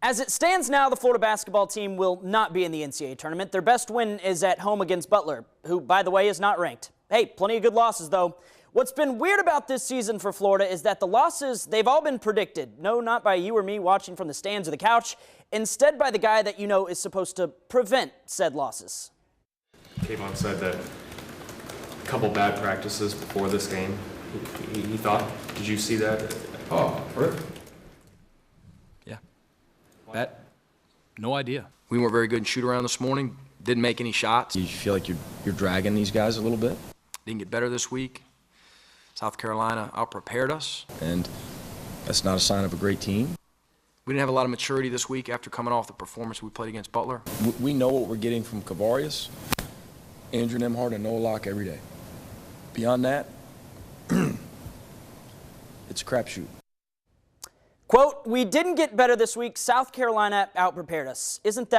As it stands now, the Florida basketball team will not be in the NCAA tournament. Their best win is at home against Butler, who, by the way, is not ranked. Hey, plenty of good losses, though. What's been weird about this season for Florida is that the losses, they've all been predicted. No, not by you or me watching from the stands or the couch. Instead by the guy that you know is supposed to prevent said losses. Kayvon said that a couple bad practices before this game, he thought. Did you see that? Oh, really? Yeah. That, no idea. We weren't very good in shoot-around this morning. Didn't make any shots. You feel like you're dragging these guys a little bit? Didn't get better this week. South Carolina out-prepared us. And that's not a sign of a great team? We didn't have a lot of maturity this week after coming off the performance we played against Butler. We know what we're getting from Kavarius, Andrew Nembhard, and Noah Locke every day. Beyond that, it's a crapshoot. Quote, "We didn't get better this week. South Carolina out-prepared us." Isn't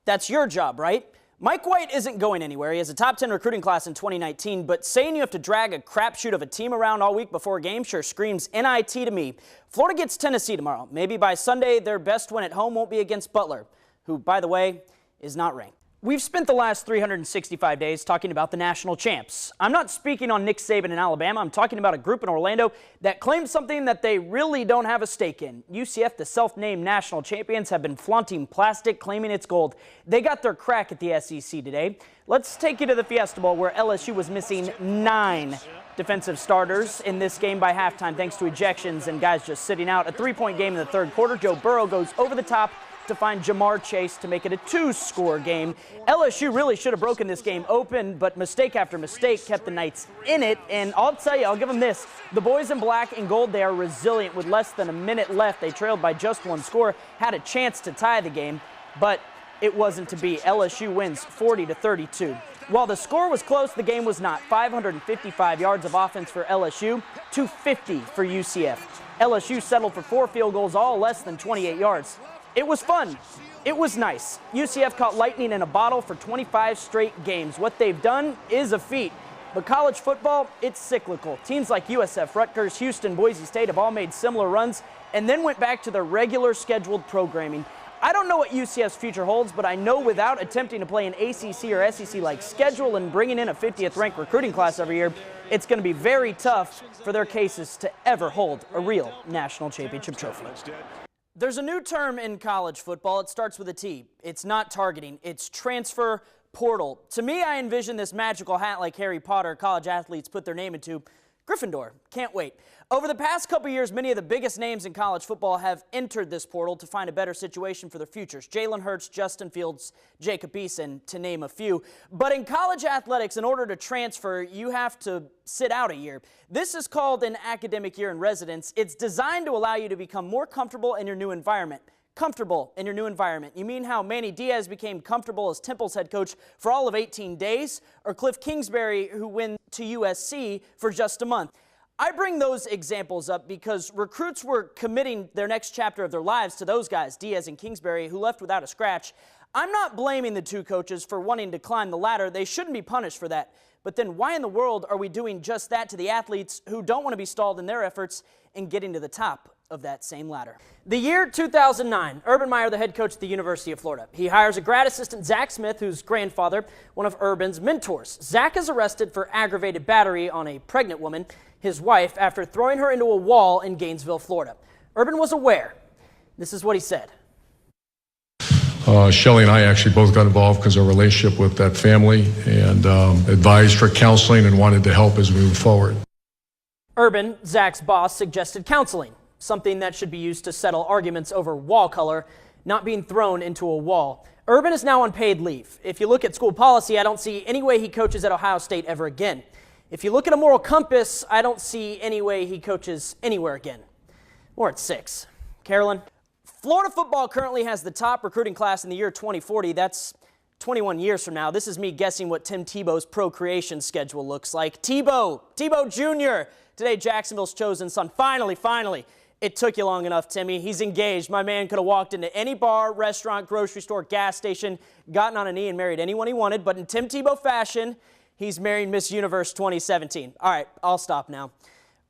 that's your job, right? Mike White isn't going anywhere. He has a top 10 recruiting class in 2019, but saying you have to drag a crapshoot of a team around all week before a game sure screams NIT to me. Florida gets Tennessee tomorrow. Maybe by Sunday, their best win at home won't be against Butler, who, by the way, is not ranked. We've spent the last 365 days talking about the national champs. I'm not speaking on Nick Saban in Alabama. I'm talking about a group in Orlando that claims something that they really don't have a stake in. UCF, the self-named national champions, have been flaunting plastic, claiming it's gold. They got their crack at the SEC today. Let's take you to the Fiesta Bowl, where LSU was missing 9 defensive starters in this game by halftime, thanks to ejections and guys just sitting out. A 3-point game in the third quarter. Joe Burrow goes over the top to find Jamar Chase to make it a 2-score game. LSU really should have broken this game open, but mistake after mistake kept the Knights in it. And I'll tell you, I'll give them this. The boys in black and gold, they are resilient. With less than a minute left, they trailed by just 1 score, had a chance to tie the game, but it wasn't to be. LSU wins 40-32. While the score was close, the game was not. 555 yards of offense for LSU, 250 for UCF. LSU settled for 4 field goals, all less than 28 yards. It was fun. It was nice. UCF caught lightning in a bottle for 25 straight games. What they've done is a feat. But college football, it's cyclical. Teams like USF, Rutgers, Houston, Boise State have all made similar runs and then went back to their regular scheduled programming. I don't know what UCF's future holds, but I know without attempting to play an ACC or SEC-like schedule and bringing in a 50th ranked recruiting class every year, it's going to be very tough for their cases to ever hold a real national championship trophy. There's a new term in college football. It starts with a T. It's not targeting. It's transfer portal. To me, I envision this magical hat like Harry Potter college athletes put their name into. Gryffindor. Can't wait. Over the past couple years, many of the biggest names in college football have entered this portal to find a better situation for their futures. Jalen Hurts, Justin Fields, Jacob Eason, to name a few. But in college athletics, in order to transfer, you have to sit out a year. This is called an academic year in residence. It's designed to allow you to become more comfortable in your new environment. Comfortable in your new environment. You mean how Manny Diaz became comfortable as Temple's head coach for all of 18 days? Or Cliff Kingsbury, who went to USC for just a month? I bring those examples up because recruits were committing their next chapter of their lives to those guys, Diaz and Kingsbury, who left without a scratch. I'm not blaming the two coaches for wanting to climb the ladder. They shouldn't be punished for that. But then why in the world are we doing just that to the athletes who don't want to be stalled in their efforts in getting to the top of that same ladder? The year 2009, Urban Meyer, the head coach at the University of Florida. He hires a grad assistant, Zach Smith, whose grandfather, one of Urban's mentors. Zach is arrested for aggravated battery on a pregnant woman, his wife, after throwing her into a wall in Gainesville, Florida. Urban was aware. This is what he said. Shelly and I actually both got involved because of our relationship with that family and advised for counseling and wanted to help as we move forward. Urban, Zach's boss, suggested counseling, something that should be used to settle arguments over wall color, not being thrown into a wall. Urban is now on paid leave. If you look at school policy, I don't see any way he coaches at Ohio State ever again. If you look at a moral compass, I don't see any way he coaches anywhere again. We're at 6. Carolyn? Florida football currently has the top recruiting class in the year 2040. That's 21 years from now. This is me guessing what Tim Tebow's procreation schedule looks like. Tebow Jr., today Jacksonville's chosen son. Finally. It took you long enough, Timmy. He's engaged. My man could have walked into any bar, restaurant, grocery store, gas station, gotten on a knee and married anyone he wanted. But in Tim Tebow fashion, he's marrying Miss Universe 2017. All right, I'll stop now.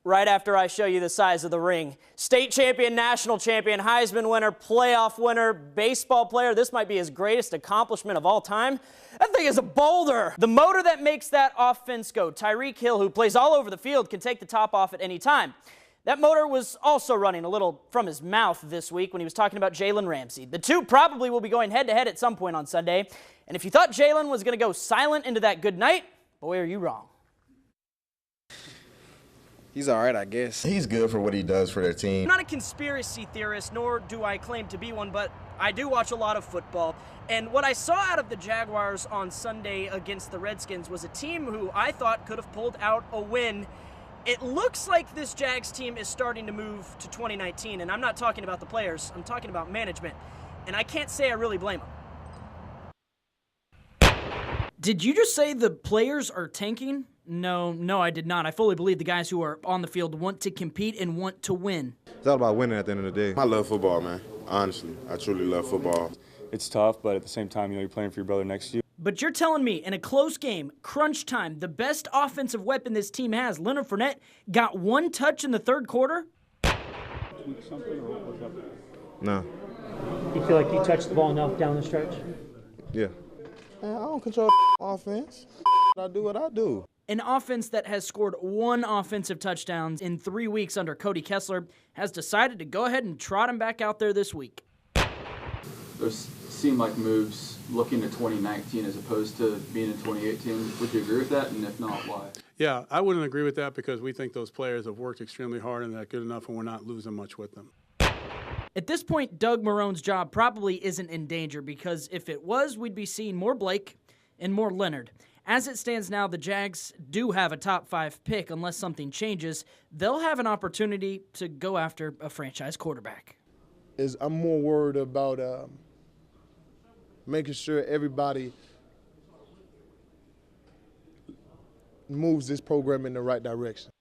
right after I show you the size of the ring. State champion, national champion, Heisman winner, playoff winner, baseball player. This might be his greatest accomplishment of all time. That thing is a boulder. The motor that makes that offense go. Tyreek Hill, who plays all over the field, can take the top off at any time. That motor was also running a little from his mouth this week when he was talking about Jalen Ramsey. The two probably will be going head-to-head at some point on Sunday. And if you thought Jalen was going to go silent into that good night, boy, are you wrong. He's all right, I guess. He's good for what he does for their team. I'm not a conspiracy theorist, nor do I claim to be one, but I do watch a lot of football. And what I saw out of the Jaguars on Sunday against the Redskins was a team who I thought could have pulled out a win. It looks like this Jags team is starting to move to 2019, and I'm not talking about the players, I'm talking about management. And I can't say I really blame them. Did you just say the players are tanking? No, I did not. I fully believe the guys who are on the field want to compete and want to win. It's all about winning at the end of the day. I love football, man. Honestly, I truly love football. It's tough, but at the same time, you're playing for your brother next to you. But you're telling me, in a close game, crunch time, the best offensive weapon this team has, Leonard Fournette, got one touch in the third quarter? No. You feel like you touched the ball enough down the stretch? Yeah. Man, I don't control offense. I do what I do. An offense that has scored one offensive touchdown in 3 weeks under Cody Kessler has decided to go ahead and trot him back out there this week. Those seem like moves looking to 2019 as opposed to being in 2018. Would you agree with that? And if not, why? Yeah, I wouldn't agree with that because we think those players have worked extremely hard and they're good enough, and we're not losing much with them. At this point, Doug Marrone's job probably isn't in danger because if it was, we'd be seeing more Blake and more Leonard. As it stands now, the Jags do have a top 5 pick. Unless something changes, they'll have an opportunity to go after a franchise quarterback. I'm more worried about making sure everybody moves this program in the right direction.